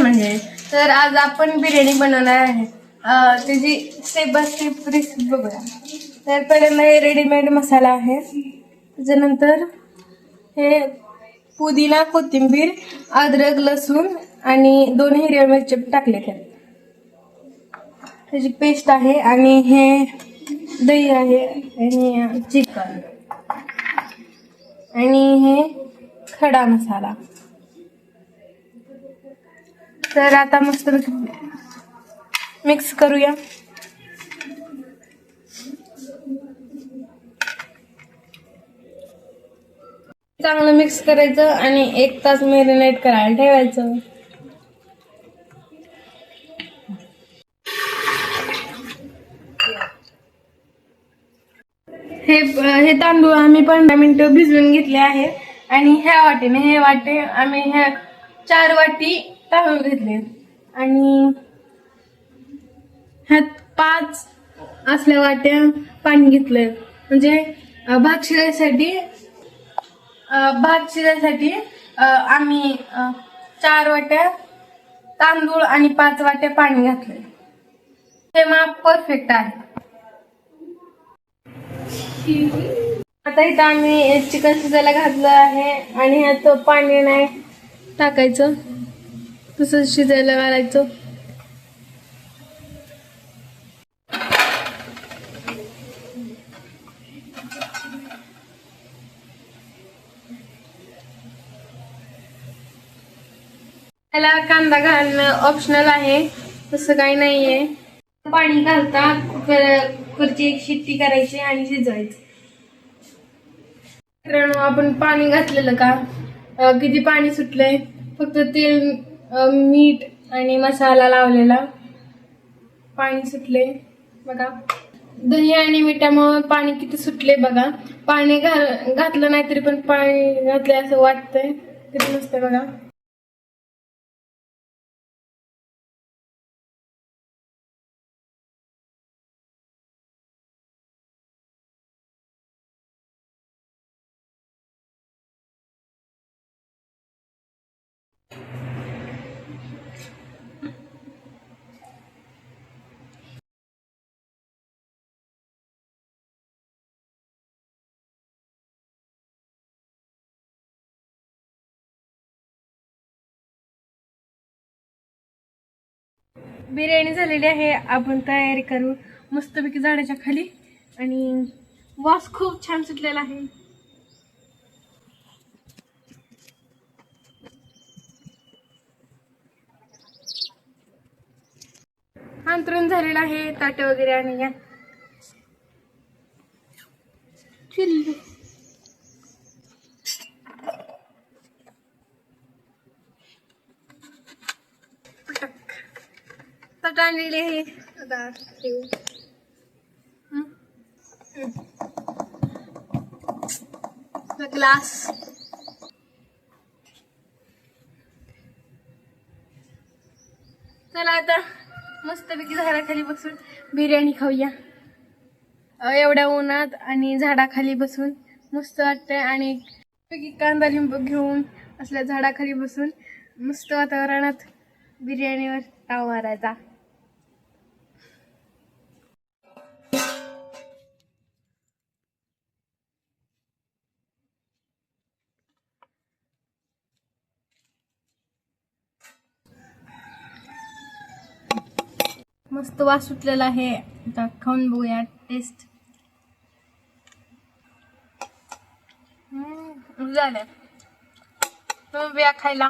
म्हणजे तर आज आपण बिर्याणी बनवणार आहे. त्याची स्टेप बाय स्टेप रेसिपी बघूया. तर पहिल्यांदा हे रेडीमेड मसाला आहे. त्याच्यानंतर हे पुदिना, कोथिंबीर, अद्रक, लसूण आणि 2 हिरव्या मिरच्या टाकले त्याची पेस्ट आहे. आणि हे दही आहे आणि चिकन आणि हे खडा मसाला. तर आता मस्त मिक्स करूया. चांगलं मिक्स करायचं आणि 1 तास मॅरिनेट करायला ठेवायचं. हे तांदूळ आम्ही 15 मिनिटं भिजवून घेतले आहे. आणि ह्या वाटीने आम्ही ह्या 4 वाटी तांदूळ घेतले आणि ह्यात 5 असल्या वाट्या पाणी घेतलंय. म्हणजे भात शिजायसाठी आम्ही 4 वाट्या तांदूळ आणि 5 वाट्या पाणी घातलंय. हे माप परफेक्ट आहे. आता इथं आम्ही चिकन शिजायला घातलं आहे आणि ह्यात पाणी नाही टाकायचं, तसंच शिजायला घालायचं. त्याला कांदा घालणं ऑप्शनल आहे, तसं काही नाहीये. पाणी घालता कुकरची 1 शिट्टी करायची आणि शिजवायचं. मित्रांनो, आपण पाणी घातलेलं का किती पाणी सुटलंय. फक्त तेल, मीठ आणि मसाला लावलेला पाणी सुटले बघा. दही आणि मिठामुळे पाणी किती सुटले बघा. पाणी घातलं नाही तरी पण पाणी घातलंय असं वाटतंय. किती मस्त बघा. बिर्याणी झालेली आहे. आपण तयारी करू मस्तपैकी झाडाच्या खाली. आणि वास खूप छान सुटलेला आहे. अंतरून झालेलं आहे. ताटे वगैरे आणि या ताट आणलेले आहे. आता ग्लास. चला आता मस्तपैकी झाडाखाली बसून बिर्याणी खाऊया. एवढ्या उन्हात आणि झाडाखाली बसून मस्त वाटतंय. आणि कांदा लिंबू घेऊन असल्या झाडाखाली बसून मस्त वातावरणात बिर्याणीवर ताव मारायचा. मस्त वास सुटलेला आहे. आता खाऊन बघूया टेस्ट. झालं तुम्ही बिया खायला.